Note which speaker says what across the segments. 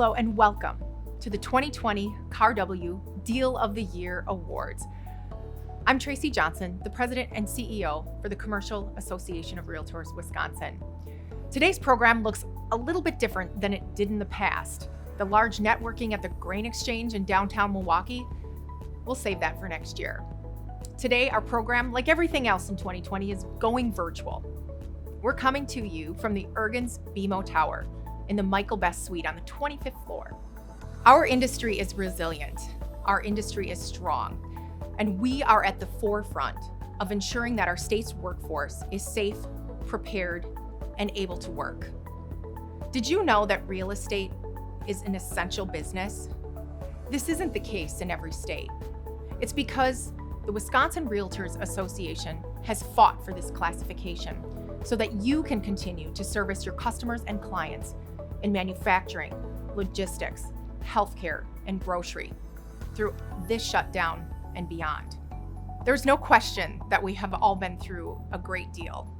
Speaker 1: Hello and welcome to the 2020 CARW Deal of the Year Awards. I'm Tracy Johnson, the President and CEO for the Commercial Association of Realtors Wisconsin. Today's program looks a little bit different than it did in the past. The large networking at the Grain Exchange in downtown Milwaukee, we'll save that for next year. Today, our program, like everything else in 2020, is going virtual. We're coming to you from the Ergens BMO Tower in the Michael Best Suite on the 25th floor. Our industry is resilient. Our industry is strong. And we are at the forefront of ensuring that our state's workforce is safe, prepared, and able to work. Did you know that real estate is an essential business? This isn't the case in every state. It's because the Wisconsin Realtors Association has fought for this classification so that you can continue to service your customers and clients in manufacturing, logistics, healthcare, and grocery through this shutdown and beyond. There's no question that we have all been through a great deal,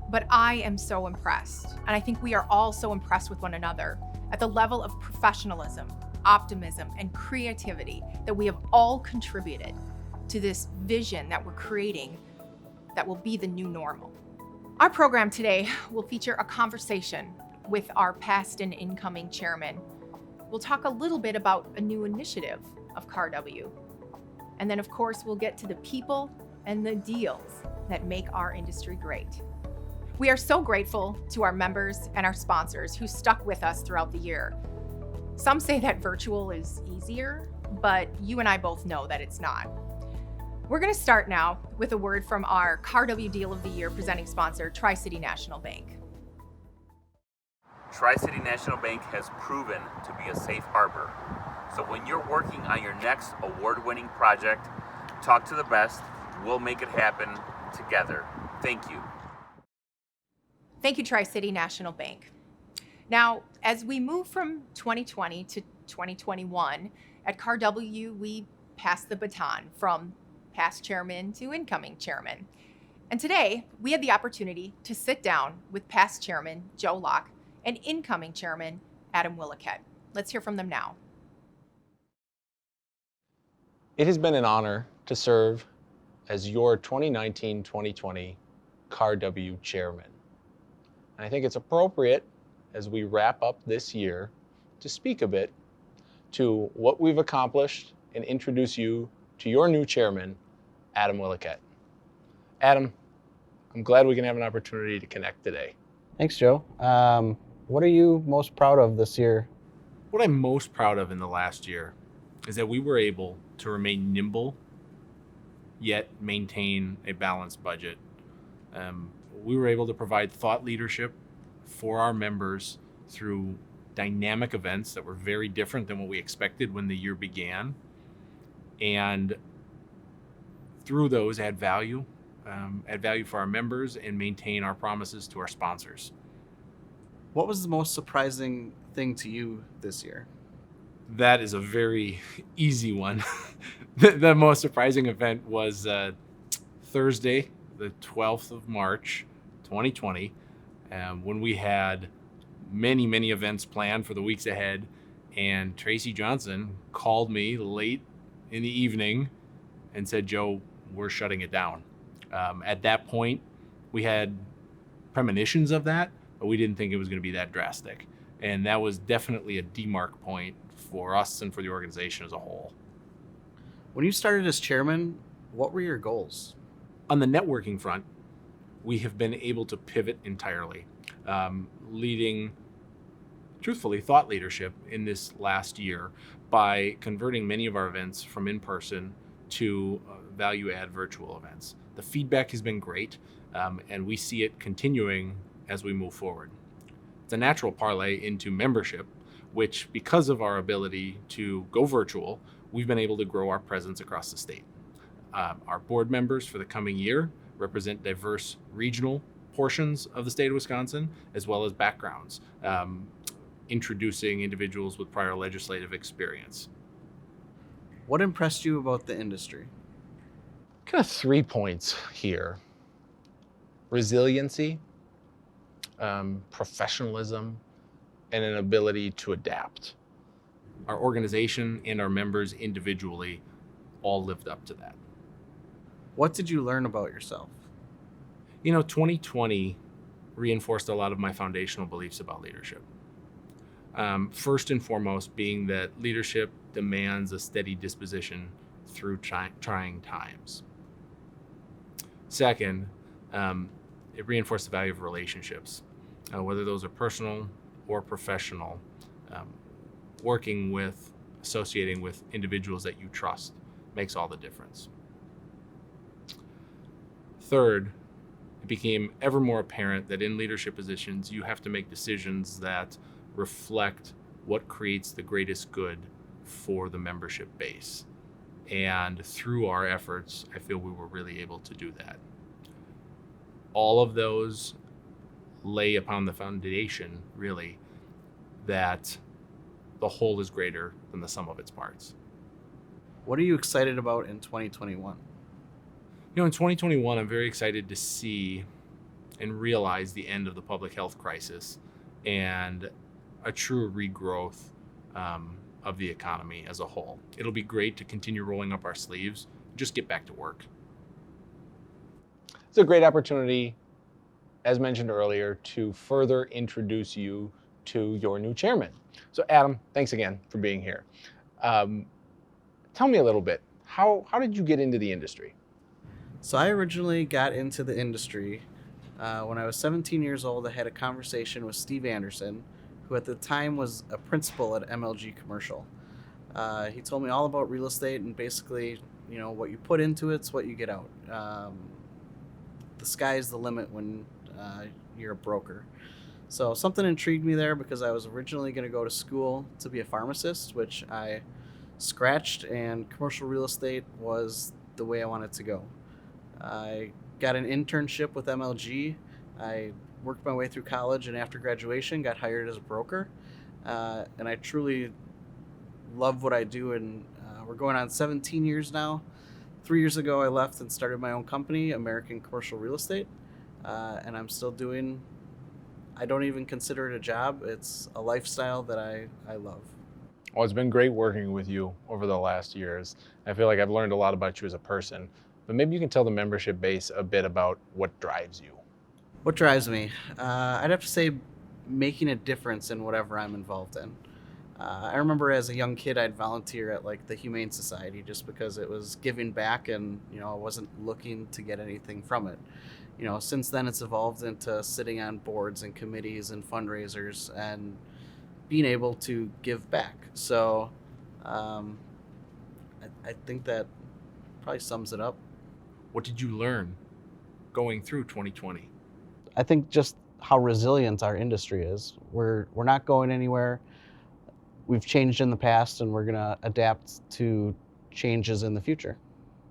Speaker 1: but I am so impressed, and I think we are all so impressed with one another at the level of professionalism, optimism, and creativity that we have all contributed to this vision that we're creating that will be the new normal. Our program today will feature a conversation with our past and incoming chairman. We'll talk a little bit about a new initiative of CARW. And then, of course, we'll get to the people and the deals that make our industry great. We are so grateful to our members and our sponsors who stuck with us throughout the year. Some say that virtual is easier, but you and I both know that it's not. We're going to start now with a word from our CARW Deal of the Year presenting sponsor, Tri-City National Bank.
Speaker 2: Tri-City National Bank has proven to be a safe harbor. So when you're working on your next award-winning project, talk to the best. We'll make it happen together. Thank you.
Speaker 1: Thank you, Tri-City National Bank. Now, as we move from 2020 to 2021, at CARW, we pass the baton from past chairman to incoming chairman. And today, we had the opportunity to sit down with past chairman Joe Locke and incoming chairman Adam Williquette. Let's hear from them now.
Speaker 3: It has been an honor to serve as your 2019-2020 CARW chairman. And I think it's appropriate as we wrap up this year to speak a bit to what we've accomplished and introduce you to your new chairman, Adam Williquette. Adam, I'm glad we can have an opportunity to connect today.
Speaker 4: Thanks, Joe. What are you most proud of this year?
Speaker 5: What I'm most proud of in the last year is that we were able to remain nimble, yet maintain a balanced budget. We were able to provide thought leadership for our members through dynamic events that were very different than what we expected when the year began. And through those, add value for our members and maintain our promises to our sponsors.
Speaker 6: What was the most surprising thing to you this year?
Speaker 5: That is a very easy one. The most surprising event was Thursday, the 12th of March, 2020, when we had many events planned for the weeks ahead, and Tracy Johnson called me late in the evening and said, Joe, we're shutting it down. At that point, we had premonitions of that, but we didn't think it was going to be that drastic. And that was definitely a demarc point for us and for the organization as a whole.
Speaker 6: When you started as chairman, what were your goals?
Speaker 5: On the networking front, we have been able to pivot entirely, leading, truthfully, thought leadership in this last year by converting many of our events from in-person to value-add virtual events. The feedback has been great, and we see it continuing as we move forward. It's a natural parlay into membership, which, because of our ability to go virtual, we've been able to grow our presence across the state. Our board members for the coming year represent diverse regional portions of the state of Wisconsin, as well as backgrounds, introducing individuals with prior legislative experience.
Speaker 6: What impressed you about the industry?
Speaker 3: Kind of 3 points here. Resiliency, professionalism, and an ability to adapt.
Speaker 5: our organization and our members individually all lived up to that.
Speaker 6: What did you learn about yourself?
Speaker 5: 2020 reinforced a lot of my foundational beliefs about leadership. First and foremost, being that leadership demands a steady disposition through trying times. Second, it reinforced the value of relationships, whether those are personal or professional. Associating with individuals that you trust makes all the difference. Third, it became ever more apparent that in leadership positions, you have to make decisions that reflect what creates the greatest good for the membership base. And through our efforts, I feel we were really able to do that. All of those lay upon the foundation, really, that the whole is greater than the sum of its parts.
Speaker 6: What are you excited about in 2021?
Speaker 5: In 2021, I'm very excited to see and realize the end of the public health crisis and a true regrowth of the economy as a whole. It'll be great to continue rolling up our sleeves, just get back to work.
Speaker 3: It's a great opportunity, as mentioned earlier, to further introduce you to your new chairman. So Adam, thanks again for being here. Tell me a little bit, how did you get into the industry?
Speaker 6: So I originally got into the industry when I was 17 years old. I had a conversation with Steve Anderson, who at the time was a principal at MLG Commercial. He told me all about real estate and basically, what you put into it's what you get out. The sky's the limit when you're a broker. So something intrigued me there because I was originally going to go to school to be a pharmacist, which I scratched, and commercial real estate was the way I wanted to go. I got an internship with MLG. I worked my way through college, and after graduation got hired as a broker. And I truly love what I do, and we're going on 17 years now. 3 years ago I left and started my own company, American Commercial Real Estate, and I'm still doing, I don't even consider it a job. It's a lifestyle that I love.
Speaker 3: Well, it's been great working with you over the last years. I feel like I've learned a lot about you as a person, but maybe you can tell the membership base a bit about what drives you.
Speaker 6: What drives me? I'd have to say making a difference in whatever I'm involved in. I remember as a young kid, I'd volunteer at the Humane Society just because it was giving back, and I wasn't looking to get anything from it. Since then it's evolved into sitting on boards and committees and fundraisers and being able to give back. So I think that probably sums it up.
Speaker 5: What did you learn going through 2020?
Speaker 4: I think just how resilient our industry is. We're not going anywhere. We've changed in the past, and we're going to adapt to changes in the future.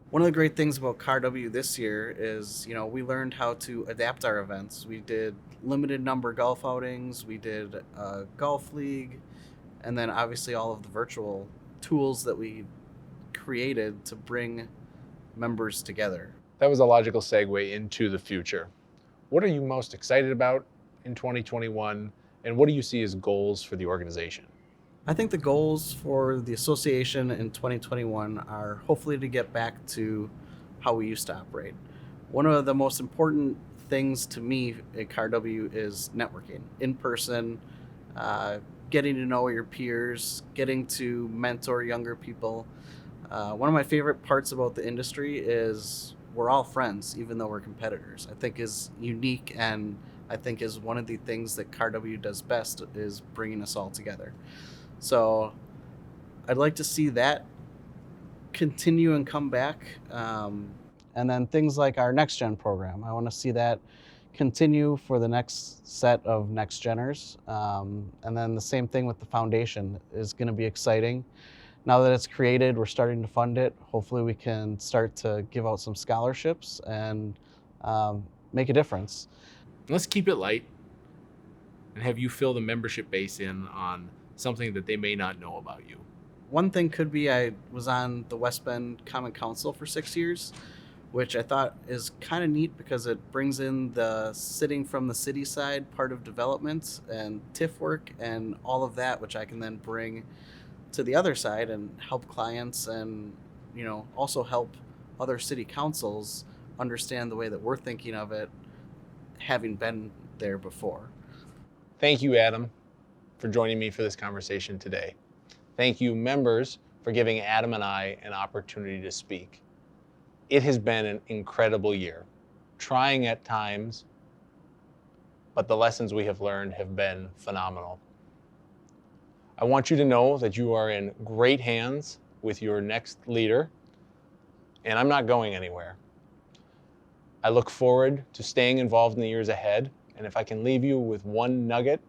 Speaker 6: One of the great things about CARW this year is, we learned how to adapt our events. We did limited number golf outings, we did a golf league, and then obviously all of the virtual tools that we created to bring members together.
Speaker 3: That was a logical segue into the future. What are you most excited about in 2021, and what do you see as goals for the organization?
Speaker 6: I think the goals for the association in 2021 are hopefully to get back to how we used to operate. One of the most important things to me at CARW is networking, in person, getting to know your peers, getting to mentor younger people. One of my favorite parts about the industry is we're all friends, even though we're competitors. I think is unique, and I think is one of the things that CARW does best is bringing us all together. So I'd like to see that continue and come back.
Speaker 4: And then things like our Next Gen program, I want to see that continue for the next set of Next Geners. And then the same thing with the foundation is going to be exciting. Now that it's created, we're starting to fund it. Hopefully we can start to give out some scholarships and make a difference.
Speaker 5: Let's keep it light and have you fill the membership base in on something that they may not know about you.
Speaker 6: One thing could be I was on the West Bend Common Council for 6 years, which I thought is kind of neat because it brings in the sitting from the city side part of development and TIF work and all of that, which I can then bring to the other side and help clients and, also help other city councils understand the way that we're thinking of it, having been there before.
Speaker 3: Thank you, Adam, for joining me for this conversation today. Thank you, members, for giving Adam and I an opportunity to speak. It has been an incredible year, trying at times, but the lessons we have learned have been phenomenal. I want you to know that you are in great hands with your next leader, and I'm not going anywhere. I look forward to staying involved in the years ahead, and if I can leave you with one nugget,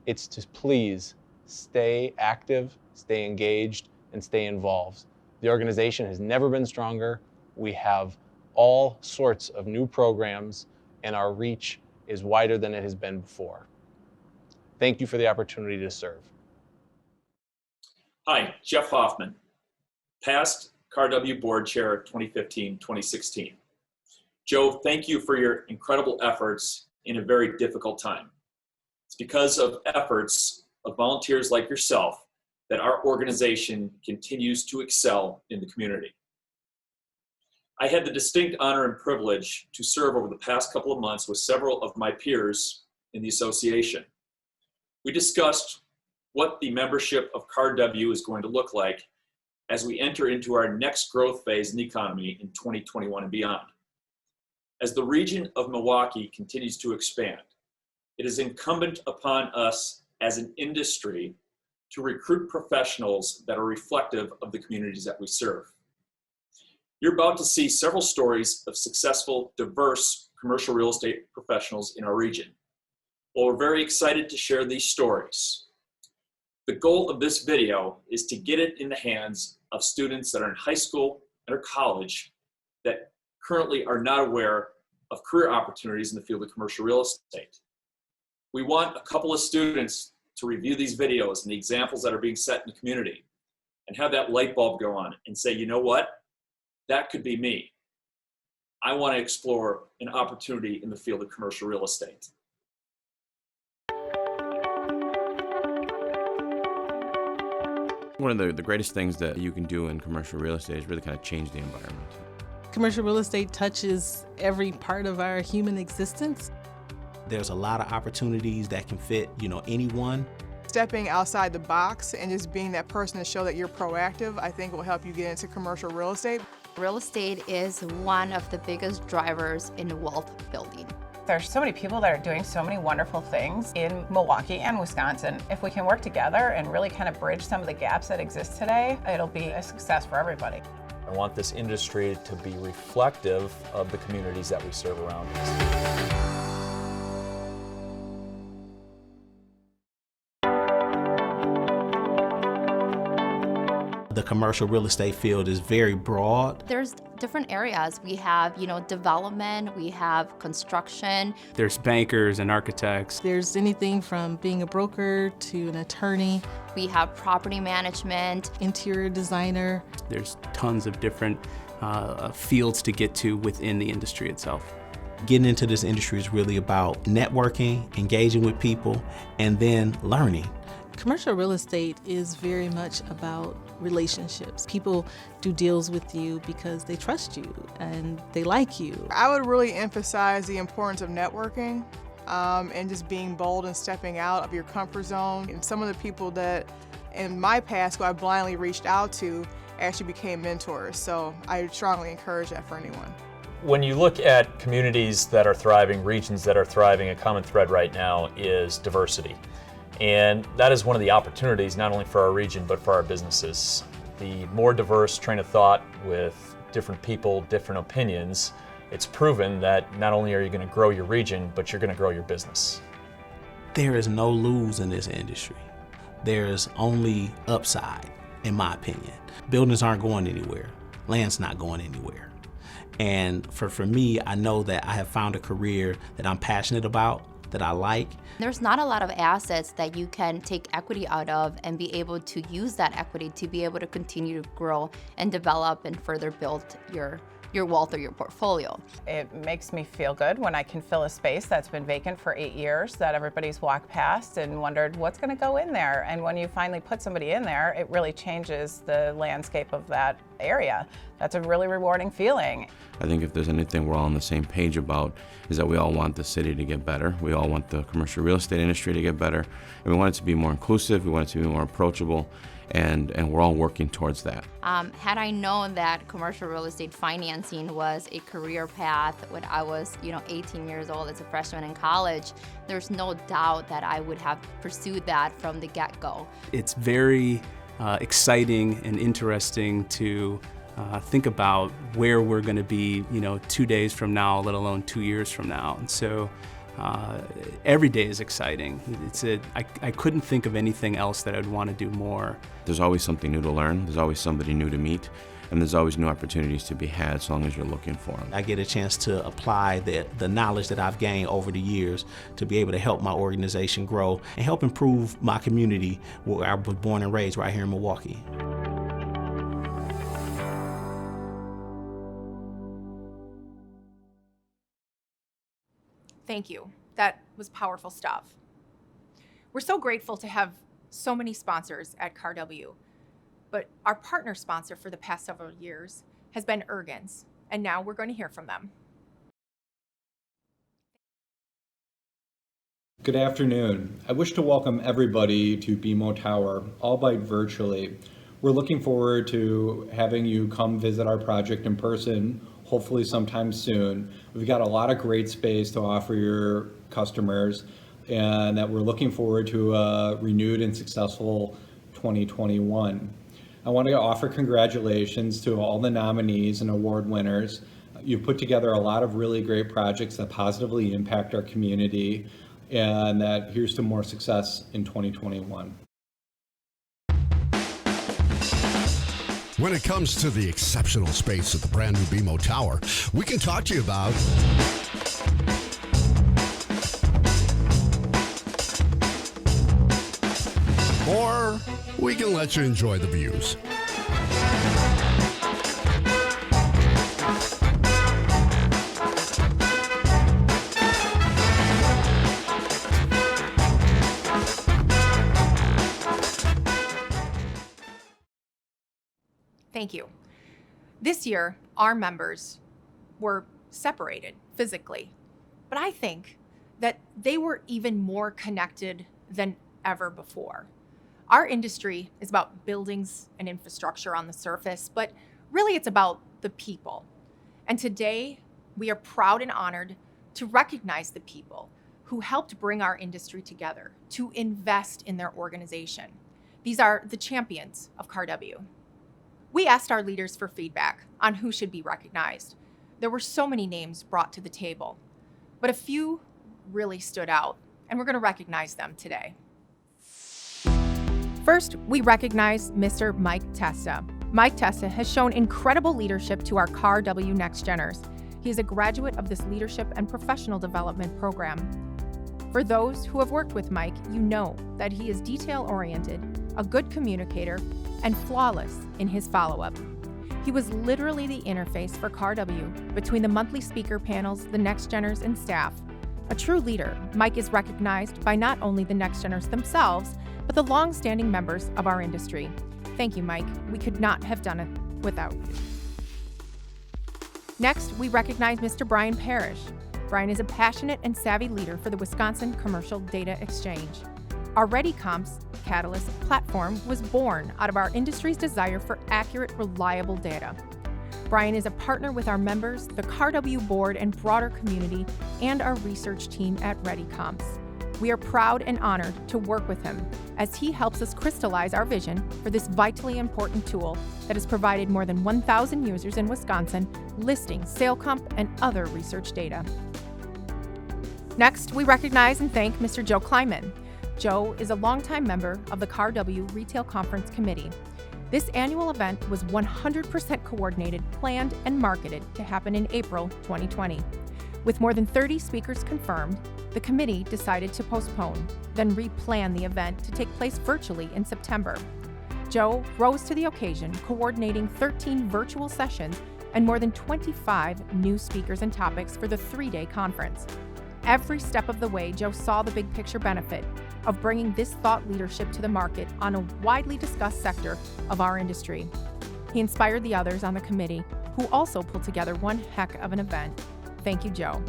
Speaker 3: it's to please stay active, stay engaged, and stay involved. The organization has never been stronger. We have all sorts of new programs, and our reach is wider than it has been before. Thank you for the opportunity to serve.
Speaker 7: Hi, Jeff Hoffman, past CARW Board Chair 2015-2016. Joe, thank you for your incredible efforts in a very difficult time. It's because of efforts of volunteers like yourself that our organization continues to excel in the community. I had the distinct honor and privilege to serve over the past couple of months with several of my peers in the association. We discussed what the membership of CARW is going to look like as we enter into our next growth phase in the economy in 2021 and beyond. As the region of Milwaukee continues to expand, it is incumbent upon us as an industry to recruit professionals that are reflective of the communities that we serve. You're about to see several stories of successful, diverse commercial real estate professionals in our region. Well, we're very excited to share these stories. The goal of this video is to get it in the hands of students that are in high school or college that currently are not aware of career opportunities in the field of commercial real estate. We want a couple of students to review these videos and the examples that are being set in the community and have that light bulb go on and say, you know what? That could be me. I want to explore an opportunity in the field of commercial real estate.
Speaker 8: One of the greatest things that you can do in commercial real estate is really kind of change the environment.
Speaker 9: Commercial real estate touches every part of our human existence.
Speaker 10: There's a lot of opportunities that can fit, anyone.
Speaker 11: Stepping outside the box and just being that person to show that you're proactive, I think will help you get into commercial real estate.
Speaker 12: Real estate is one of the biggest drivers in wealth building.
Speaker 13: There's so many people that are doing so many wonderful things in Milwaukee and Wisconsin. If we can work together and really kind of bridge some of the gaps that exist today, it'll be a success for everybody.
Speaker 14: I want this industry to be reflective of the communities that we serve around us.
Speaker 10: The commercial real estate field is very broad.
Speaker 12: There's different areas. We have, development, we have construction.
Speaker 15: There's bankers and architects.
Speaker 9: There's anything from being a broker to an attorney.
Speaker 12: We have property management.
Speaker 9: Interior designer.
Speaker 15: There's tons of different fields to get to within the industry itself.
Speaker 10: Getting into this industry is really about networking, engaging with people, and then learning.
Speaker 9: Commercial real estate is very much about relationships. People do deals with you because they trust you and they like you.
Speaker 11: I would really emphasize the importance of networking and just being bold and stepping out of your comfort zone. And some of the people that in my past who I blindly reached out to actually became mentors. So I strongly encourage that for anyone.
Speaker 14: When you look at communities that are thriving, regions that are thriving, a common thread right now is diversity. And that is one of the opportunities, not only for our region, but for our businesses. The more diverse train of thought with different people, different opinions, it's proven that not only are you going to grow your region, but you're going to grow your business.
Speaker 10: There is no lose in this industry. There's only upside, in my opinion. Buildings aren't going anywhere. Land's not going anywhere. And for me, I know that I have found a career that I'm passionate about, that I like.
Speaker 12: There's not a lot of assets that you can take equity out of and be able to use that equity to be able to continue to grow and develop and further build your your wealth or your portfolio.
Speaker 13: It makes me feel good when I can fill a space that's been vacant for 8 years that everybody's walked past and wondered what's going to go in there. And when you finally put somebody in there, it really changes the landscape of that area. That's a really rewarding feeling.
Speaker 8: I think if there's anything we're all on the same page about is that we all want the city to get better. We all want the commercial real estate industry to get better. And we want it to be more inclusive. We want it to be more approachable. And we're all working towards that.
Speaker 12: Had I known that commercial real estate financing was a career path when I was 18 years old as a freshman in college, there's no doubt that I would have pursued that from the get-go.
Speaker 15: It's very exciting and interesting to think about where we're going to be, 2 days from now, let alone 2 years from now. And so every day is exciting. I couldn't think of anything else that I'd want to do more.
Speaker 8: There's always something new to learn. There's always somebody new to meet. And there's always new opportunities to be had as long as you're looking for them.
Speaker 10: I get a chance to apply the knowledge that I've gained over the years to be able to help my organization grow and help improve my community where I was born and raised right here in Milwaukee.
Speaker 1: Thank you. That was powerful stuff. We're so grateful to have so many sponsors at CARW, but our partner sponsor for the past several years has been Ergens, and now we're going to hear from them.
Speaker 16: Good afternoon. I wish to welcome everybody to BMO Tower, albeit virtually. We're looking forward to having you come visit our project in person, hopefully sometime soon. We've got a lot of great space to offer your customers, and that we're looking forward to a renewed and successful 2021. I want to offer congratulations to all the nominees and award winners. You've put together a lot of really great projects that positively impact our community, and that here's to more success in 2021.
Speaker 17: When it comes to the exceptional space at the brand new BMO Tower, we can talk to you about or we can let you enjoy the views.
Speaker 1: Thank you. This year, our members were separated physically, but I think that they were even more connected than ever before. Our industry is about buildings and infrastructure on the surface, but really it's about the people. And today, we are proud and honored to recognize the people who helped bring our industry together, to invest in their organization. These are the champions of CARW. We asked our leaders for feedback on who should be recognized. There were so many names brought to the table, but a few really stood out, and we're going to recognize them today. First, we recognize Mr. Mike Testa. Mike Testa has shown incredible leadership to our CARW Next Geners. He is a graduate of this leadership and professional development program. For those who have worked with Mike, you know that he is detail-oriented, a good communicator, and flawless in his follow-up. He was literally the interface for CARW between the monthly speaker panels, the Next Geners, and staff. A true leader, Mike is recognized by not only the Next Geners themselves, but the long-standing members of our industry. Thank you, Mike. We could not have done it without you. Next, we recognize Mr. Brian Parrish. Brian is a passionate and savvy leader for the Wisconsin Commercial Data Exchange. Our ReadyComps Catalyst platform was born out of our industry's desire for accurate, reliable data. Brian is a partner with our members, the CARW board and broader community, and our research team at ReadyComps. We are proud and honored to work with him as he helps us crystallize our vision for this vitally important tool that has provided more than 1,000 users in Wisconsin listing sale comp and other research data. Next, we recognize and thank Mr. Joe Kleiman. Joe is a longtime member of the CARW Retail Conference Committee. This annual event was 100% coordinated, planned, and marketed to happen in April 2020. With more than 30 speakers confirmed, the committee decided to postpone, then replan the event to take place virtually in September. Joe rose to the occasion, coordinating 13 virtual sessions and more than 25 new speakers and topics for the 3-day conference. Every step of the way, Joe saw the big picture benefit of bringing this thought leadership to the market on a widely discussed sector of our industry. He inspired the others on the committee, who also pulled together one heck of an event. Thank you, Joe.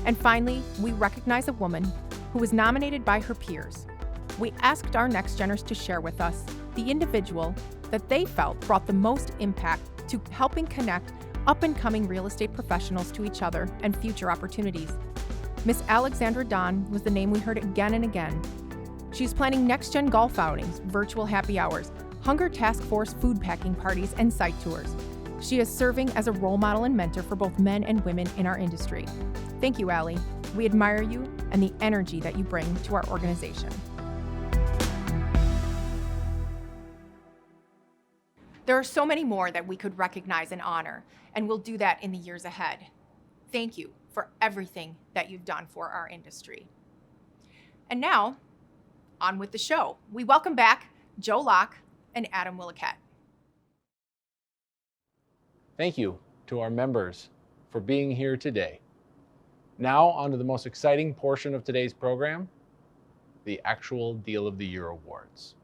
Speaker 1: And finally, we recognize a woman who was nominated by her peers. We asked our next geners to share with us the individual that they felt brought the most impact to helping connect up-and-coming real estate professionals to each other and future opportunities. Miss Alexandra Don was the name we heard again and again. She's planning next-gen golf outings, virtual happy hours, hunger task force food packing parties, and site tours. She is serving as a role model and mentor for both men and women in our industry. Thank you, Allie. We admire you and the energy that you bring to our organization. There are so many more that we could recognize and honor, and we'll do that in the years ahead. Thank you for everything that you've done for our industry. And now, on with the show. We welcome back Joe Locke and Adam Willicat.
Speaker 3: Thank you to our members for being here today. Now, on to the most exciting portion of today's program, the actual Deal of the Year awards.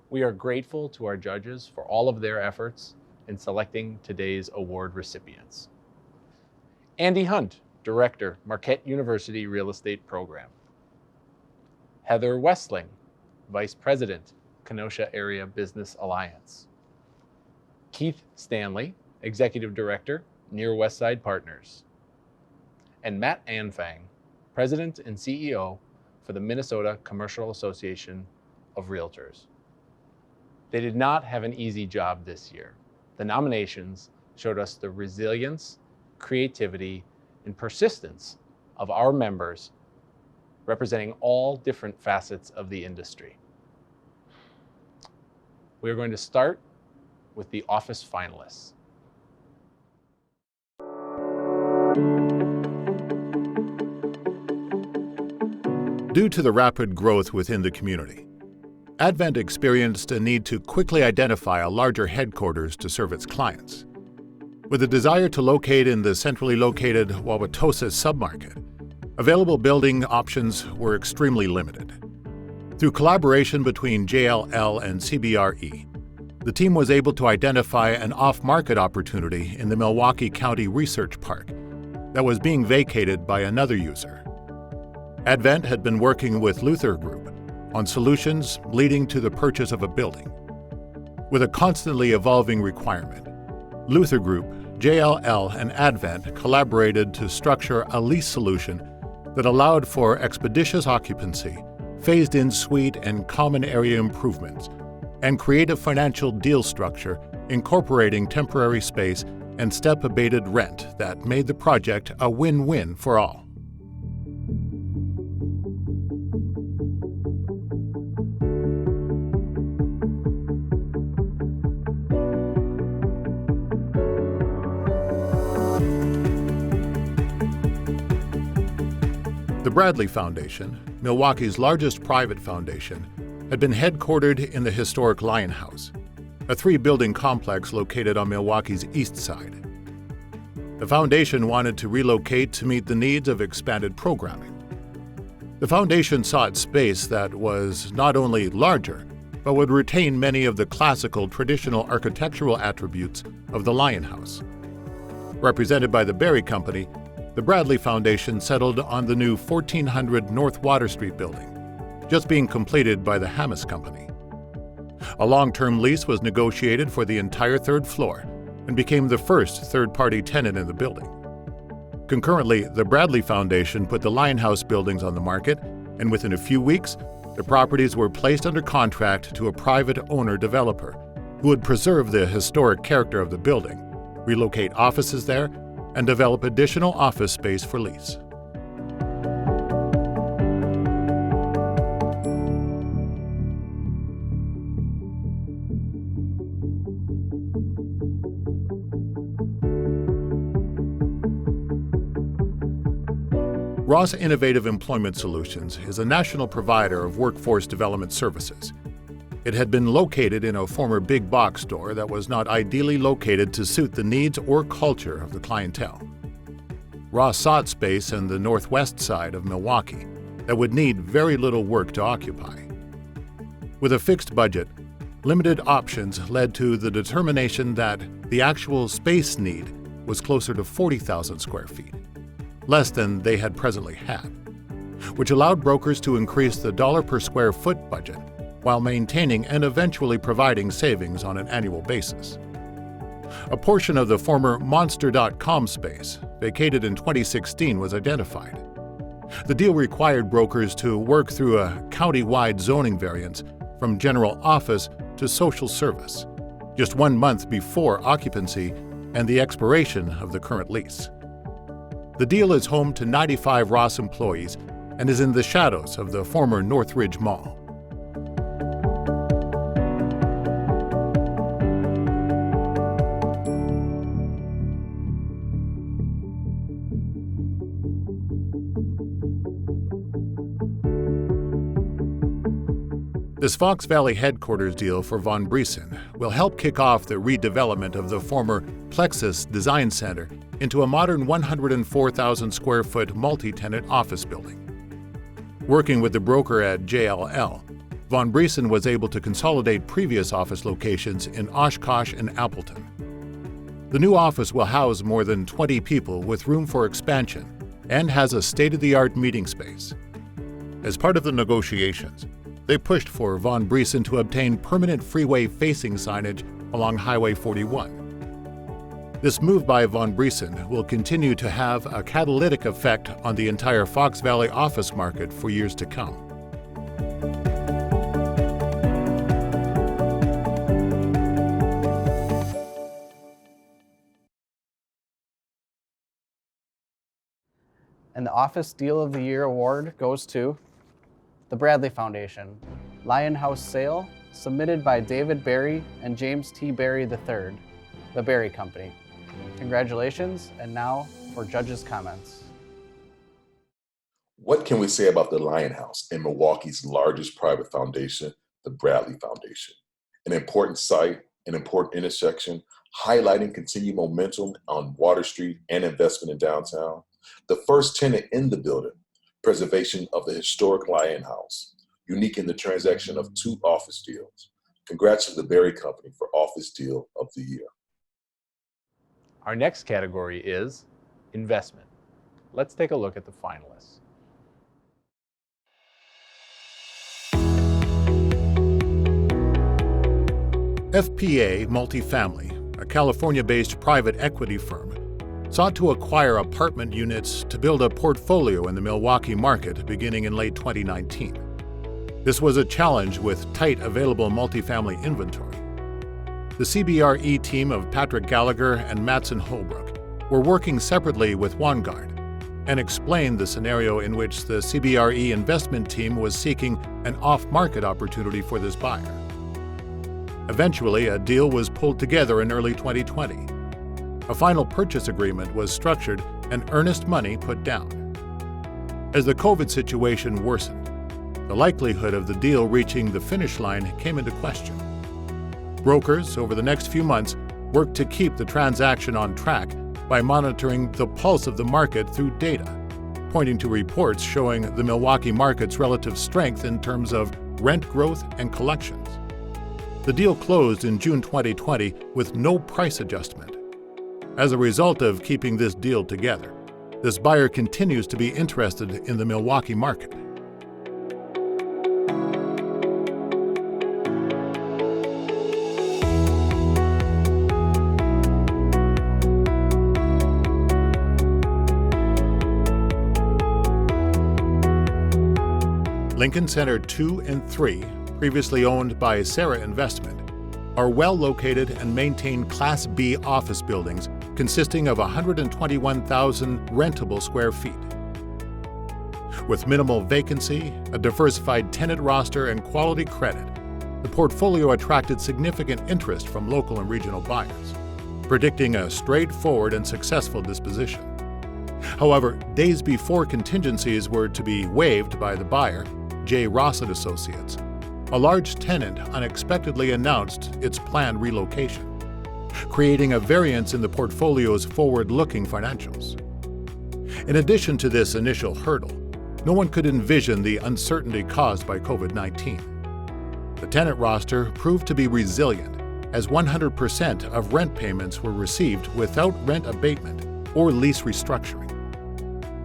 Speaker 3: We are grateful to our judges for all of their efforts in selecting today's award recipients. Andy Hunt, Director, Marquette University Real Estate Program. Heather Westling, Vice President, Kenosha Area Business Alliance. Keith Stanley, Executive Director, Near West Side Partners. And Matt Anfang, President and CEO for the Minnesota Commercial Association of Realtors. They did not have an easy job this year. The nominations showed us the resilience, creativity, and persistence of our members, representing all different facets of the industry. We are going to start with the office finalists.
Speaker 18: Due to the rapid growth within the community, Advent experienced a need to quickly identify a larger headquarters to serve its clients. With a desire to locate in the centrally located Wauwatosa submarket, available building options were extremely limited. Through collaboration between JLL and CBRE, the team was able to identify an off-market opportunity in the Milwaukee County Research Park that was being vacated by another user. Advent had been working with Luther Group on solutions leading to the purchase of a building. With a constantly evolving requirement, Luther Group, JLL, and Advent collaborated to structure a lease solution that allowed for expeditious occupancy, phased-in suite and common area improvements, and creative financial deal structure incorporating temporary space and step-abated rent that made the project a win-win for all. The Bradley Foundation, Milwaukee's largest private foundation, had been headquartered in the historic Lion House, a 3-building complex located on Milwaukee's east side. The foundation wanted to relocate to meet the needs of expanded programming. The foundation sought space that was not only larger, but would retain many of the classical traditional architectural attributes of the Lion House. Represented by the Berry Company, the Bradley Foundation settled on the new 1400 North Water Street building, just being completed by the Hammes Company. A long-term lease was negotiated for the entire 3rd floor and became the first third-party tenant in the building. Concurrently, the Bradley Foundation put the Lion House buildings on the market, and within a few weeks, the properties were placed under contract to a private owner-developer who would preserve the historic character of the building, relocate offices there, and develop additional office space for lease. Ross Innovative Employment Solutions is a national provider of workforce development services. It had been located in a former big box store that was not ideally located to suit the needs or culture of the clientele. Ross sought space in the northwest side of Milwaukee that would need very little work to occupy. With a fixed budget, limited options led to the determination that the actual space need was closer to 40,000 square feet, less than they had presently had, which allowed brokers to increase the dollar per square foot budget while maintaining and eventually providing savings on an annual basis. A portion of the former Monster.com space, vacated in 2016, was identified. The deal required brokers to work through a county-wide zoning variance from general office to social service, just 1 month before occupancy and the expiration of the current lease. The deal is home to 95 Ross employees and is in the shadows of the former Northridge Mall. This Fox Valley headquarters deal for Von Briesen will help kick off the redevelopment of the former Plexus Design Center into a modern 104,000 square foot multi-tenant office building. Working with the broker at JLL, Von Briesen was able to consolidate previous office locations in Oshkosh and Appleton. The new office will house more than 20 people with room for expansion and has a state-of-the-art meeting space. As part of the negotiations, they pushed for Von Briesen to obtain permanent freeway-facing signage along Highway 41. This move by Von Briesen will continue to have a catalytic effect on the entire Fox Valley office market for years to come.
Speaker 4: And the Office Deal of the Year award goes to the Bradley Foundation, Lion House Sale, submitted by David Berry and James T. Berry III, the Berry Company. Congratulations, and now for judges' comments.
Speaker 19: What can we say about the Lion House and Milwaukee's largest private foundation, the Bradley Foundation? An important site, an important intersection, highlighting continued momentum on Water Street and investment in downtown. The first tenant in the building, preservation of the historic Lion House, unique in the transaction of 2 office deals. Congrats to the Berry Company for Office Deal of the Year.
Speaker 3: Our next category is investment. Let's take a look at the finalists.
Speaker 18: FPA Multifamily, a California-based private equity firm, sought to acquire apartment units to build a portfolio in the Milwaukee market beginning in late 2019. This was a challenge with tight available multifamily inventory. The CBRE team of Patrick Gallagher and Matson Holbrook were working separately with Vanguard and explained the scenario in which the CBRE investment team was seeking an off-market opportunity for this buyer. Eventually, a deal was pulled together in early 2020. A final purchase agreement was structured and earnest money put down. As the COVID situation worsened, the likelihood of the deal reaching the finish line came into question. Brokers, over the next few months, worked to keep the transaction on track by monitoring the pulse of the market through data, pointing to reports showing the Milwaukee market's relative strength in terms of rent growth and collections. The deal closed in June 2020 with no price adjustment. As a result of keeping this deal together, this buyer continues to be interested in the Milwaukee market. Lincoln Center 2 and 3, previously owned by Sarah Investment, are well-located and maintained Class B office buildings consisting of 121,000 rentable square feet. With minimal vacancy, a diversified tenant roster, and quality credit, the portfolio attracted significant interest from local and regional buyers, predicting a straightforward and successful disposition. However, days before contingencies were to be waived by the buyer, J. Rossett Associates, a large tenant unexpectedly announced its planned relocation, creating a variance in the portfolio's forward-looking financials. In addition to this initial hurdle, no one could envision the uncertainty caused by COVID-19. The tenant roster proved to be resilient, as 100% of rent payments were received without rent abatement or lease restructuring.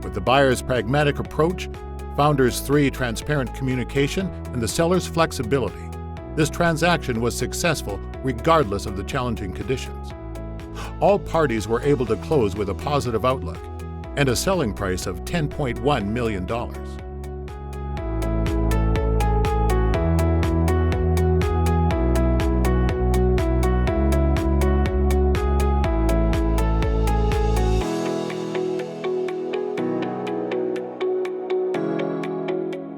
Speaker 18: With the buyer's pragmatic approach, founders' transparent communication, and the seller's flexibility, this transaction was successful regardless of the challenging conditions. All parties were able to close with a positive outlook and a selling price of $10.1 million.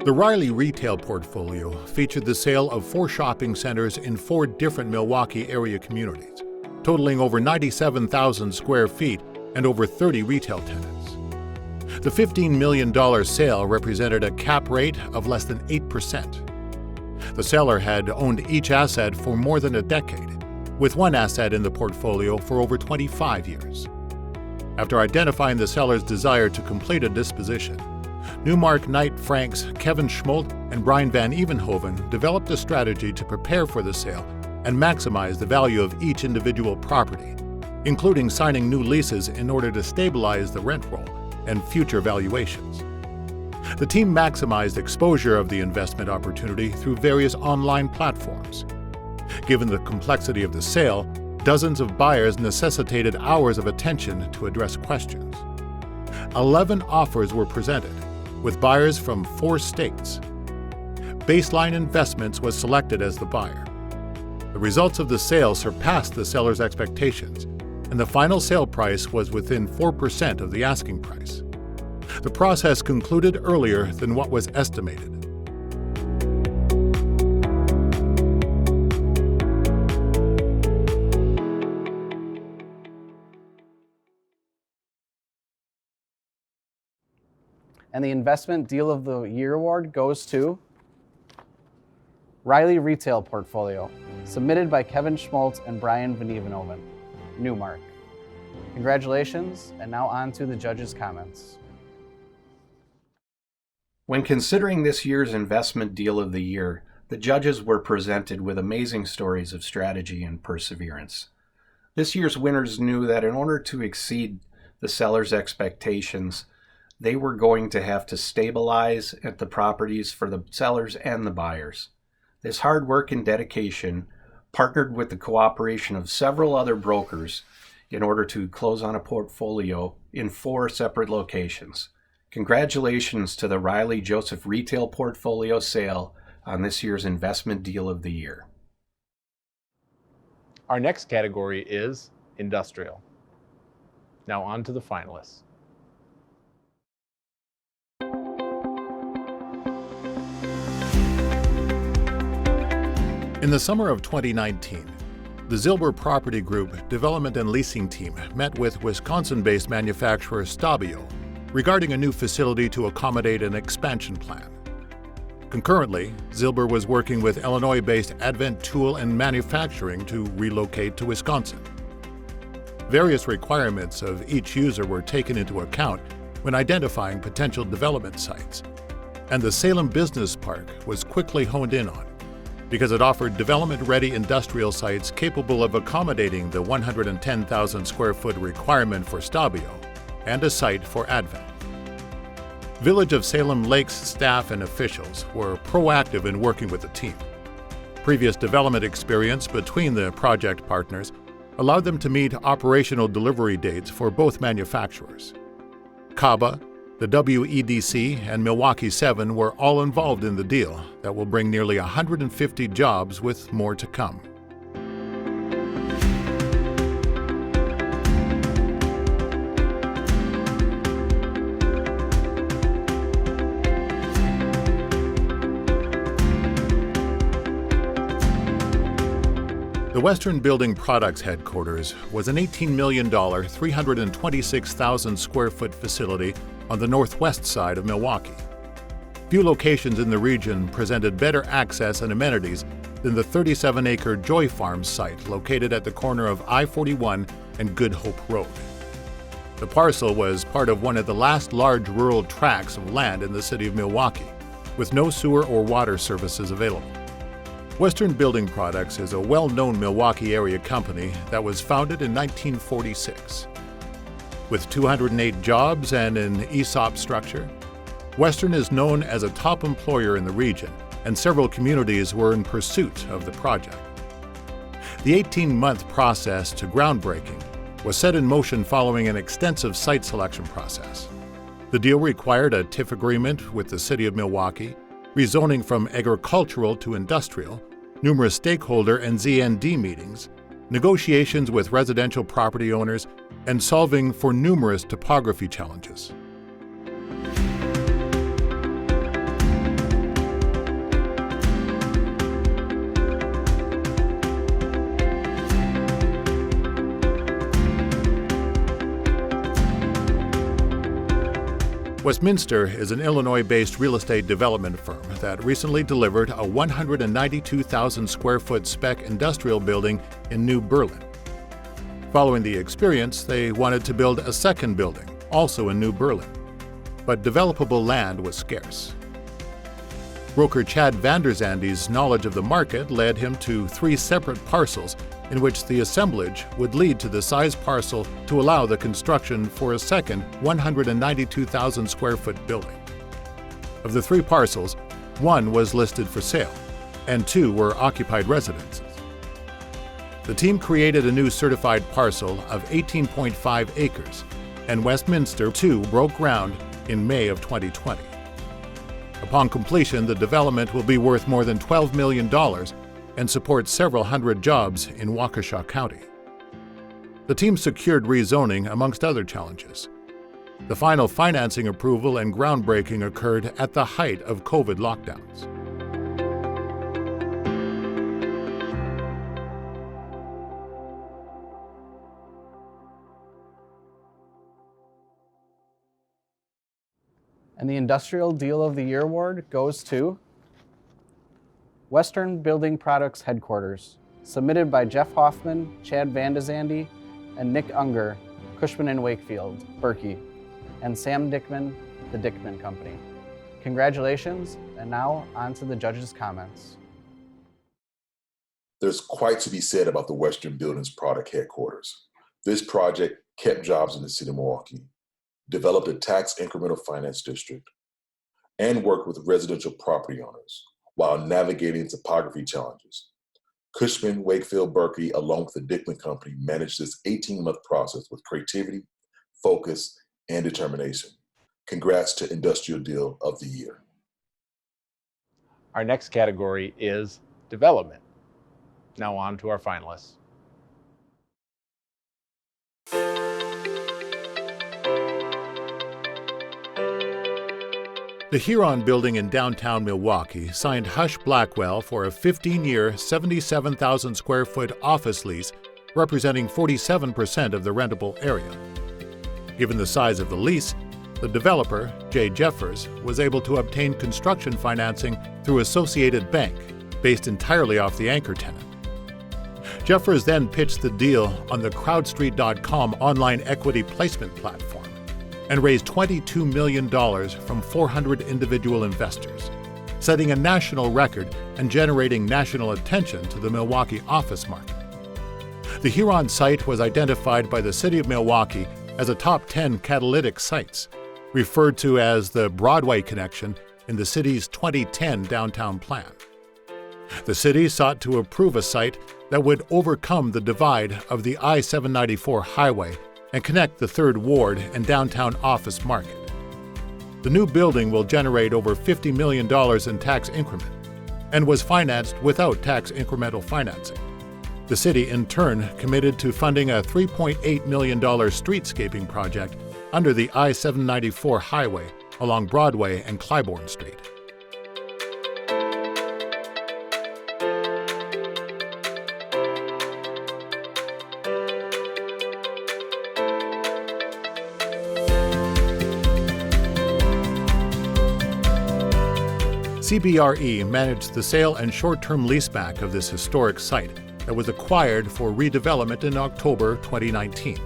Speaker 18: The Riley retail portfolio featured the sale of 4 shopping centers in 4 different Milwaukee area communities, totaling over 97,000 square feet and over 30 retail tenants. The $15 million sale represented a cap rate of less than 8%. The seller had owned each asset for more than a decade, with one asset in the portfolio for over 25 years. After identifying the seller's desire to complete a disposition, Newmark Knight Frank's Kevin Schmolt and Brian Van Evenhoven developed a strategy to prepare for the sale and maximize the value of each individual property, including signing new leases in order to stabilize the rent roll and future valuations. The team maximized exposure of the investment opportunity through various online platforms. Given the complexity of the sale, dozens of buyers necessitated hours of attention to address questions. 11 offers were presented, with buyers from 4 states. Baseline Investments was selected as the buyer. The results of the sale surpassed the seller's expectations, and the final sale price was within 4% of the asking price. The process concluded earlier than what was estimated.
Speaker 4: And the Investment Deal of the Year award goes to Riley Retail Portfolio, submitted by Kevin Schmaltz and Brian Van Evenhoven, Newmark. Congratulations, and now on to the judges' comments.
Speaker 20: When considering this year's Investment Deal of the Year, the judges were presented with amazing stories of strategy and perseverance. This year's winners knew that in order to exceed the seller's expectations, they were going to have to stabilize at the properties for the sellers and the buyers. This hard work and dedication, partnered with the cooperation of several other brokers in order to close on a portfolio in 4 separate locations. Congratulations to the Riley Joseph Retail Portfolio sale on this year's Investment Deal of the Year.
Speaker 3: Our next category is industrial. Now on to the finalists.
Speaker 18: In the summer of 2019, the Zilber Property Group Development and Leasing Team met with Wisconsin-based manufacturer Stabio regarding a new facility to accommodate an expansion plan. Concurrently, Zilber was working with Illinois-based Advent Tool and Manufacturing to relocate to Wisconsin. Various requirements of each user were taken into account when identifying potential development sites, and the Salem Business Park was quickly honed in on, because it offered development-ready industrial sites capable of accommodating the 110,000 square foot requirement for Stabio and a site for Advent. Village of Salem Lakes staff and officials were proactive in working with the team. Previous development experience between the project partners allowed them to meet operational delivery dates for both manufacturers. CABA, the WEDC, and Milwaukee 7 were all involved in the deal that will bring nearly 150 jobs with more to come. The Western Building Products headquarters was an $18 million, 326,000 square foot facility on the northwest side of Milwaukee. Few locations in the region presented better access and amenities than the 37-acre Joy Farms site located at the corner of I-41 and Good Hope Road. The parcel was part of one of the last large rural tracts of land in the city of Milwaukee, with no sewer or water services available. Western Building Products is a well-known Milwaukee area company that was founded in 1946. With 208 jobs and an ESOP structure, Western is known as a top employer in the region, and several communities were in pursuit of the project. The 18-month process to groundbreaking was set in motion following an extensive site selection process. The deal required a TIF agreement with the City of Milwaukee, rezoning from agricultural to industrial, numerous stakeholder and ZND meetings, negotiations with residential property owners, and solving for numerous topography challenges. Westminster is an Illinois-based real estate development firm that recently delivered a 192,000 square foot spec industrial building in New Berlin. Following the experience, they wanted to build a second building, also in New Berlin, but developable land was scarce. Broker Chad Vanderzandy's knowledge of the market led him to 3 separate parcels in which the assemblage would lead to the size parcel to allow the construction for a second 192,000 square foot building. Of the 3 parcels, 1 was listed for sale, and 2 were occupied residences. The team created a new certified parcel of 18.5 acres, and Westminster 2 broke ground in May of 2020. Upon completion, the development will be worth more than $12 million and support several hundred jobs in Waukesha County. The team secured rezoning amongst other challenges. The final financing approval and groundbreaking occurred at the height of COVID lockdowns.
Speaker 4: And the Industrial Deal of the Year award goes to Western Building Products Headquarters, submitted by Jeff Hoffman, Chad Vanderzandy, and Nick Unger, Cushman & Wakefield, Berkey, and Sam Dickman, the Dickman Company. Congratulations, and now on to the judges' comments.
Speaker 19: There's quite to be said about the Western Buildings Product Headquarters. This project kept jobs in the city of Milwaukee, developed a tax incremental finance district, and worked with residential property owners while navigating topography challenges. Cushman, Wakefield, Berkey, along with the Dickman Company, managed this 18-month process with creativity, focus, and determination. Congrats to Industrial Deal of the Year.
Speaker 3: Our next category is development. Now on to our finalists.
Speaker 18: The Huron Building in downtown Milwaukee signed Hush Blackwell for a 15-year, 77,000 square foot office lease representing 47% of the rentable area. Given the size of the lease, the developer, Jay Jeffers, was able to obtain construction financing through Associated Bank, based entirely off the anchor tenant. Jeffers then pitched the deal on the CrowdStreet.com online equity placement platform and raised $22 million from 400 individual investors, setting a national record and generating national attention to the Milwaukee office market. The Huron site was identified by the City of Milwaukee as a top 10 catalytic sites, referred to as the Broadway connection in the city's 2010 downtown plan. The city sought to approve a site that would overcome the divide of the I-794 highway and connect the 3rd Ward and downtown office market. The new building will generate over $50 million in tax increment and was financed without tax incremental financing. The city, in turn, committed to funding a $3.8 million streetscaping project under the I-794 highway along Broadway and Clybourne Street. CBRE managed the sale and short-term leaseback of this historic site that was acquired for redevelopment in October 2019.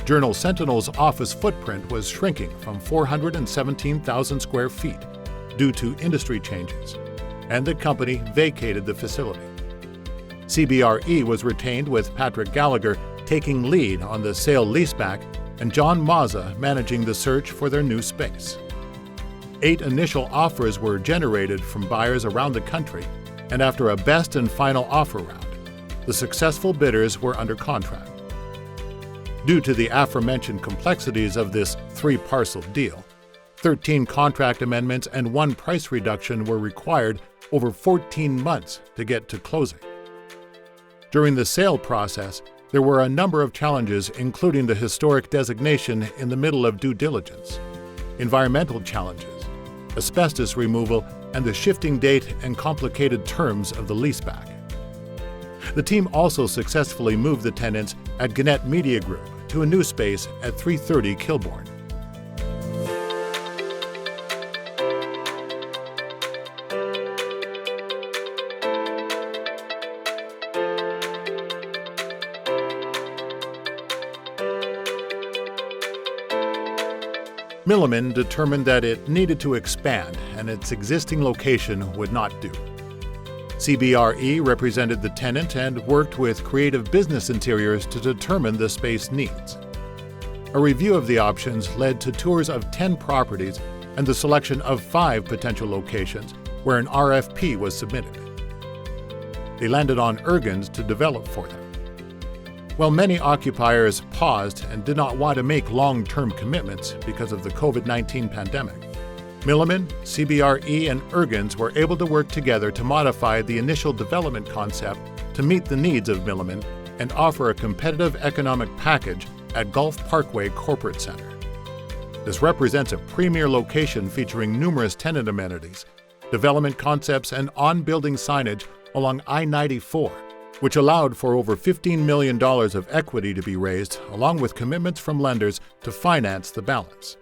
Speaker 18: Journal Sentinel's office footprint was shrinking from 417,000 square feet due to industry changes, and the company vacated the facility. CBRE was retained with Patrick Gallagher taking lead on the sale leaseback and John Mazza managing the search for their new space. 8 initial offers were generated from buyers around the country, and after a best and final offer round, the successful bidders were under contract. Due to the aforementioned complexities of this 3-parcel deal, 13 contract amendments and 1 price reduction were required over 14 months to get to closing. During the sale process, there were a number of challenges, including the historic designation in the middle of due diligence, environmental challenges, asbestos removal, and the shifting date and complicated terms of the leaseback. The team also successfully moved the tenants at Gannett Media Group to a new space at 330 Kilbourne. Milliman determined that it needed to expand and its existing location would not do. CBRE represented the tenant and worked with Creative Business Interiors to determine the space needs. A review of the options led to tours of 10 properties and the selection of 5 potential locations where an RFP was submitted. They landed on Ergens to develop for them. While many occupiers paused and did not want to make long-term commitments because of the COVID-19 pandemic, Milliman, CBRE, and Ergens were able to work together to modify the initial development concept to meet the needs of Milliman and offer a competitive economic package at Gulf Parkway Corporate Center. This represents a premier location featuring numerous tenant amenities, development concepts, and on-building signage along I-94, which allowed for over $15 million of equity to be raised, along with commitments from lenders to finance the balance.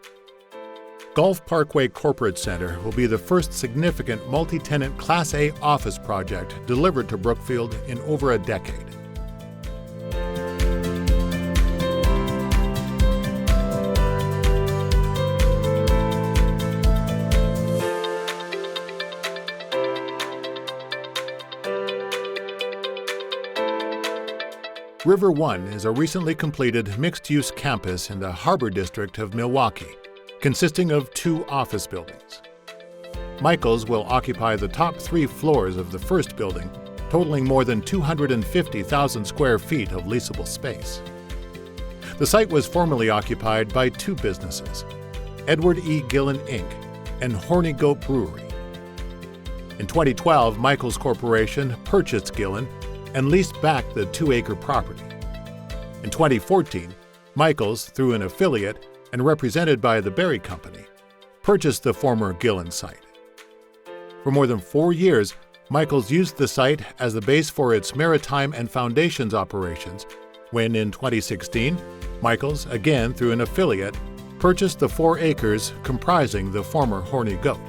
Speaker 18: Gulf Parkway Corporate Center will be the first significant multi-tenant Class A office project delivered to Brookfield in over a decade. River One is a recently completed mixed-use campus in the Harbor District of Milwaukee, consisting of 2 office buildings. Michaels will occupy the top 3 floors of the first building, totaling more than 250,000 square feet of leasable space. The site was formerly occupied by 2 businesses, Edward E. Gillen, Inc. and Horny Goat Brewery. In 2012, Michaels Corporation purchased Gillen and leased back the 2-acre property. In 2014, Michaels, through an affiliate and represented by the Berry Company, purchased the former Gillen site. For more than 4 years, Michaels used the site as the base for its maritime and foundations operations, when in 2016, Michaels, again through an affiliate, purchased the 4 acres comprising the former Horny Goat.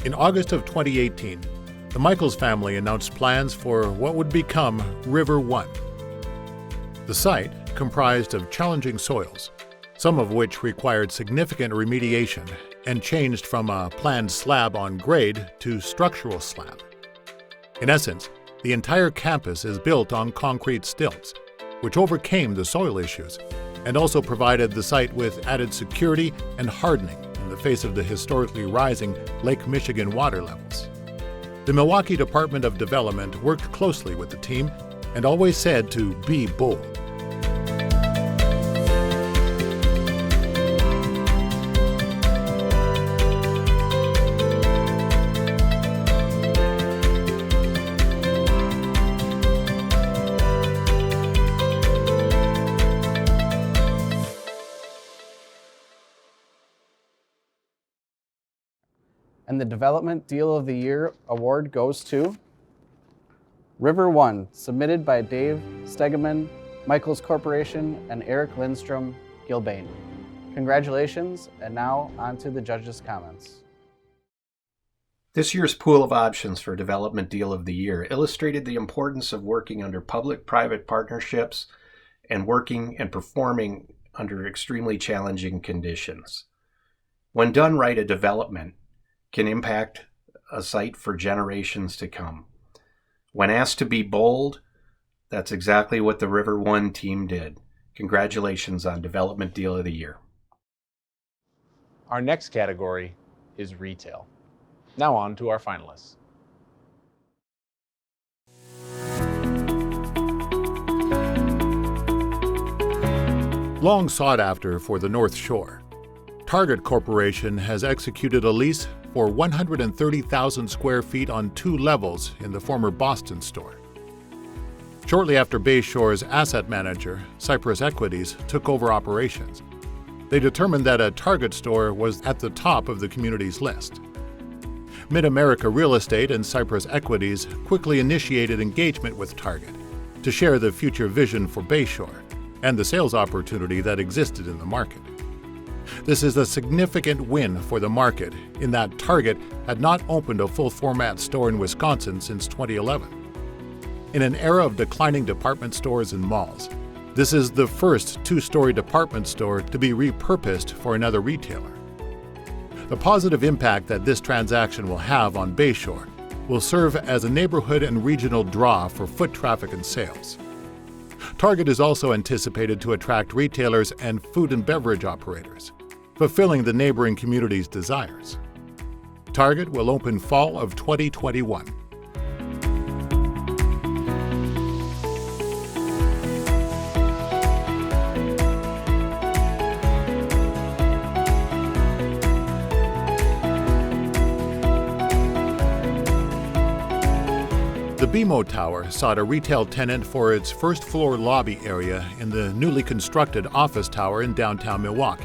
Speaker 18: In August of 2018, the Michaels family announced plans for what would become River One. The site comprised of challenging soils, some of which required significant remediation and changed from a planned slab on grade to structural slab. In essence, the entire campus is built on concrete stilts, which overcame the soil issues and also provided the site with added security and hardening in the face of the historically rising Lake Michigan water levels. The Milwaukee Department of Development worked closely with the team and always said to be bold.
Speaker 4: And the Development Deal of the Year award goes to River One, submitted by Dave Stegeman, Michaels Corporation, and Eric Lindstrom, Gilbane. Congratulations, and now on to the judges' comments.
Speaker 20: This year's pool of options for Development Deal of the Year illustrated the importance of working under public-private partnerships and working and performing under extremely challenging conditions. When done right, a development can impact a site for generations to come. When asked to be bold, that's exactly what the River One team did. Congratulations on Development Deal of the Year.
Speaker 3: Our next category is retail. Now on to our finalists.
Speaker 18: Long sought after for the North Shore, Target Corporation has executed a lease for 130,000 square feet on 2 levels in the former Boston store. Shortly after Bayshore's asset manager, Cypress Equities, took over operations, they determined that a Target store was at the top of the community's list. Mid-America Real Estate and Cypress Equities quickly initiated engagement with Target to share the future vision for Bayshore and the sales opportunity that existed in the market. This is a significant win for the market in that Target had not opened a full-format store in Wisconsin since 2011. In an era of declining department stores and malls, this is the first 2-story department store to be repurposed for another retailer. The positive impact that this transaction will have on Bayshore will serve as a neighborhood and regional draw for foot traffic and sales. Target is also anticipated to attract retailers and food and beverage operators, fulfilling the neighboring community's desires. Target will open fall of 2021. The BMO Tower sought a retail tenant for its first-floor lobby area in the newly constructed office tower in downtown Milwaukee.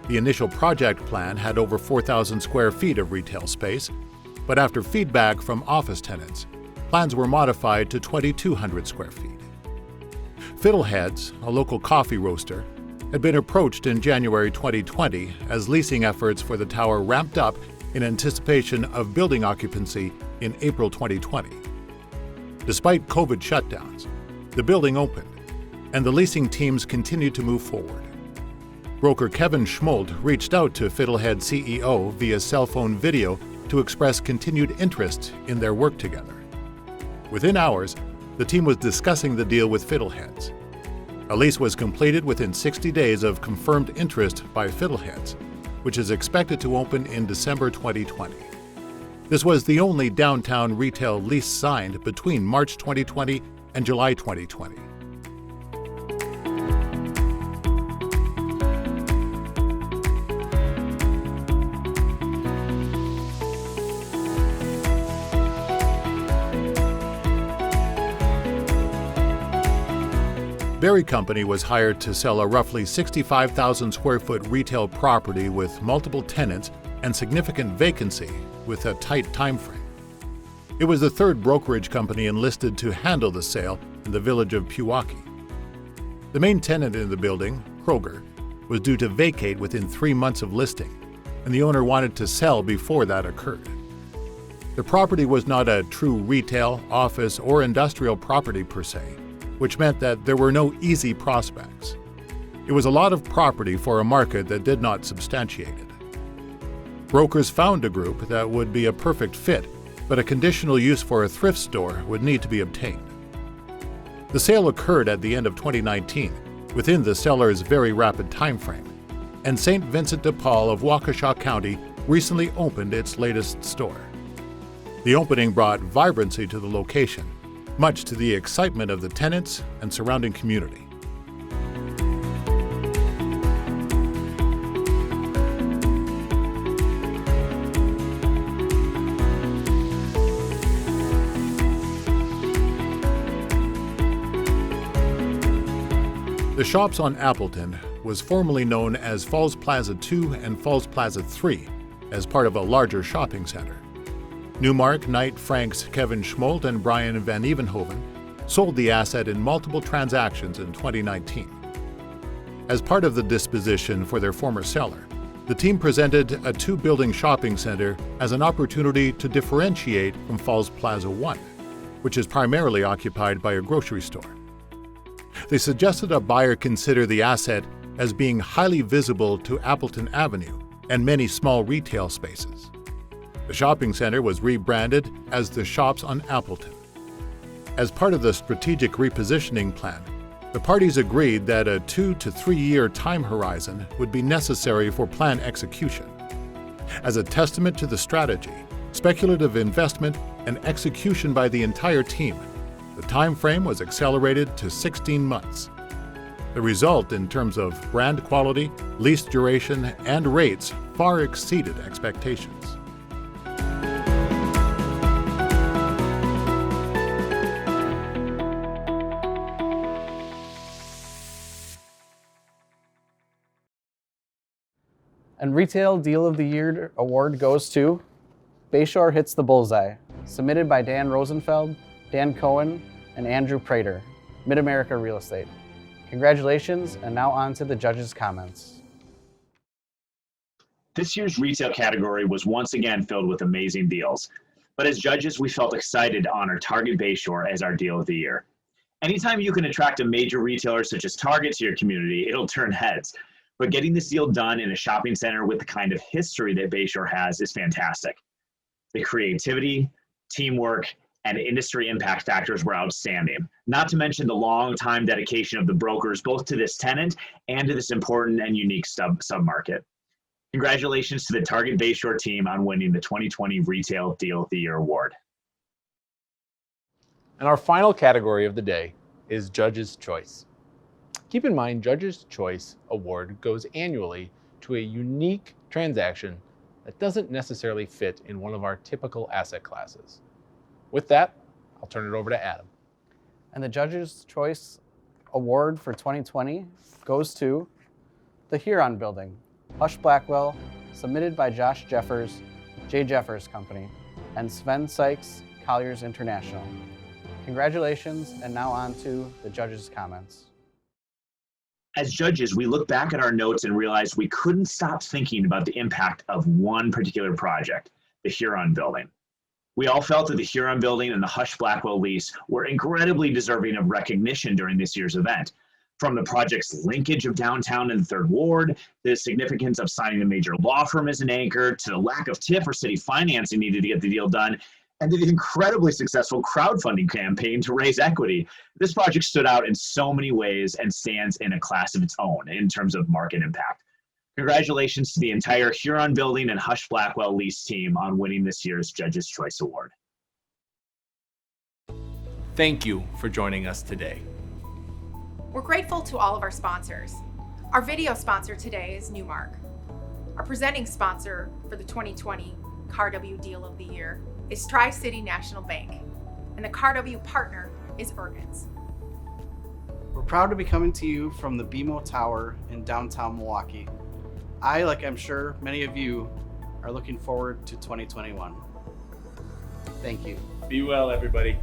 Speaker 18: The initial project plan had over 4,000 square feet of retail space, but after feedback from office tenants, plans were modified to 2,200 square feet. Fiddleheads, a local coffee roaster, had been approached in January 2020 as leasing efforts for the tower ramped up in anticipation of building occupancy in April 2020. Despite COVID shutdowns, the building opened, and the leasing teams continued to move forward. Broker Kevin Schmold reached out to Fiddlehead CEO via cell phone video to express continued interest in their work together. Within hours, the team was discussing the deal with Fiddleheads. A lease was completed within 60 days of confirmed interest by Fiddleheads, which is expected to open in December 2020. This was the only downtown retail lease signed between March 2020 and July 2020. Berry Company was hired to sell a roughly 65,000 square foot retail property with multiple tenants and significant vacancy with a tight time frame. It was the third brokerage company enlisted to handle the sale in the village of Pewaukee. The main tenant in the building, Kroger, was due to vacate within 3 months of listing, and the owner wanted to sell before that occurred. The property was not a true retail, office, or industrial property per se, which meant that there were no easy prospects. It was a lot of property for a market that did not substantiate it. Brokers found a group that would be a perfect fit, but a conditional use for a thrift store would need to be obtained. The sale occurred at the end of 2019, within the seller's very rapid time frame, and St. Vincent de Paul of Waukesha County recently opened its latest store. The opening brought vibrancy to the location, much to the excitement of the tenants and surrounding community. The Shops on Appleton was formerly known as Falls Plaza 2 and Falls Plaza 3 as part of a larger shopping center. Newmark, Knight, Franks, Kevin Schmolt, and Brian Van Evenhoven sold the asset in multiple transactions in 2019. As part of the disposition for their former seller, The team presented a 2-building shopping center as an opportunity to differentiate from Falls Plaza 1, which is primarily occupied by a grocery store. They suggested a buyer consider the asset as being highly visible to Appleton Avenue and many small retail spaces. The shopping center was rebranded as the Shops on Appleton. As part of the strategic repositioning plan, the parties agreed that a 2 to 3 year time horizon would be necessary for plan execution. As a testament to the strategy, speculative investment, and execution by the entire team, the time frame was accelerated to 16 months. The result in terms of brand quality, lease duration, and rates far exceeded expectations.
Speaker 4: And Retail Deal of the Year award goes to Bayshore Hits the Bullseye, submitted by Dan Rosenfeld, Dan Cohen, and Andrew Prater, Mid-America Real Estate. Congratulations, and now on to the judges' comments.
Speaker 21: This year's retail category was once again filled with amazing deals. But as judges, we felt excited to honor Target Bayshore as our Deal of the Year. Anytime you can attract a major retailer such as Target to your community, it'll turn heads. But getting this deal done in a shopping center with the kind of history that Bayshore has is fantastic. The creativity, teamwork, and industry impact factors were outstanding. Not to mention the long-time dedication of the brokers both to this tenant and to this important and unique sub-market. Congratulations to the Target Bayshore team on winning the 2020 Retail Deal of the Year award.
Speaker 3: And our final category of the day is Judge's Choice. Keep in mind, Judge's Choice Award goes annually to a unique transaction that doesn't necessarily fit in one of our typical asset classes. With that, I'll turn it over to Adam.
Speaker 4: And the Judge's Choice Award for 2020 goes to the Huron Building, Hush Blackwell, submitted by Josh Jeffers, J. Jeffers Company, and Sven Sykes, Colliers International. Congratulations, and now on to the judges' comments.
Speaker 21: As judges, we look back at our notes and realize we couldn't stop thinking about the impact of one particular project, the Huron Building. We all felt that the Huron Building and the Hush Blackwell lease were incredibly deserving of recognition during this year's event. From the project's linkage of downtown and the Third Ward, the significance of signing a major law firm as an anchor, to the lack of TIF or city financing needed to get the deal done, and the incredibly successful crowdfunding campaign to raise equity. This project stood out in so many ways and stands in a class of its own in terms of market impact. Congratulations to the entire Huron Building and Hush Blackwell lease team on winning this year's Judge's Choice Award.
Speaker 5: Thank you for joining us today.
Speaker 1: We're grateful to all of our sponsors. Our video sponsor today is Newmark. Our presenting sponsor for the 2020 CARW Deal of the Year is Tri-City National Bank, and the CARW partner is Ergens.
Speaker 6: We're proud to be coming to you from the BMO Tower in downtown Milwaukee. I, like I'm sure many of you, are looking forward to 2021. Thank you.
Speaker 5: Be well, everybody.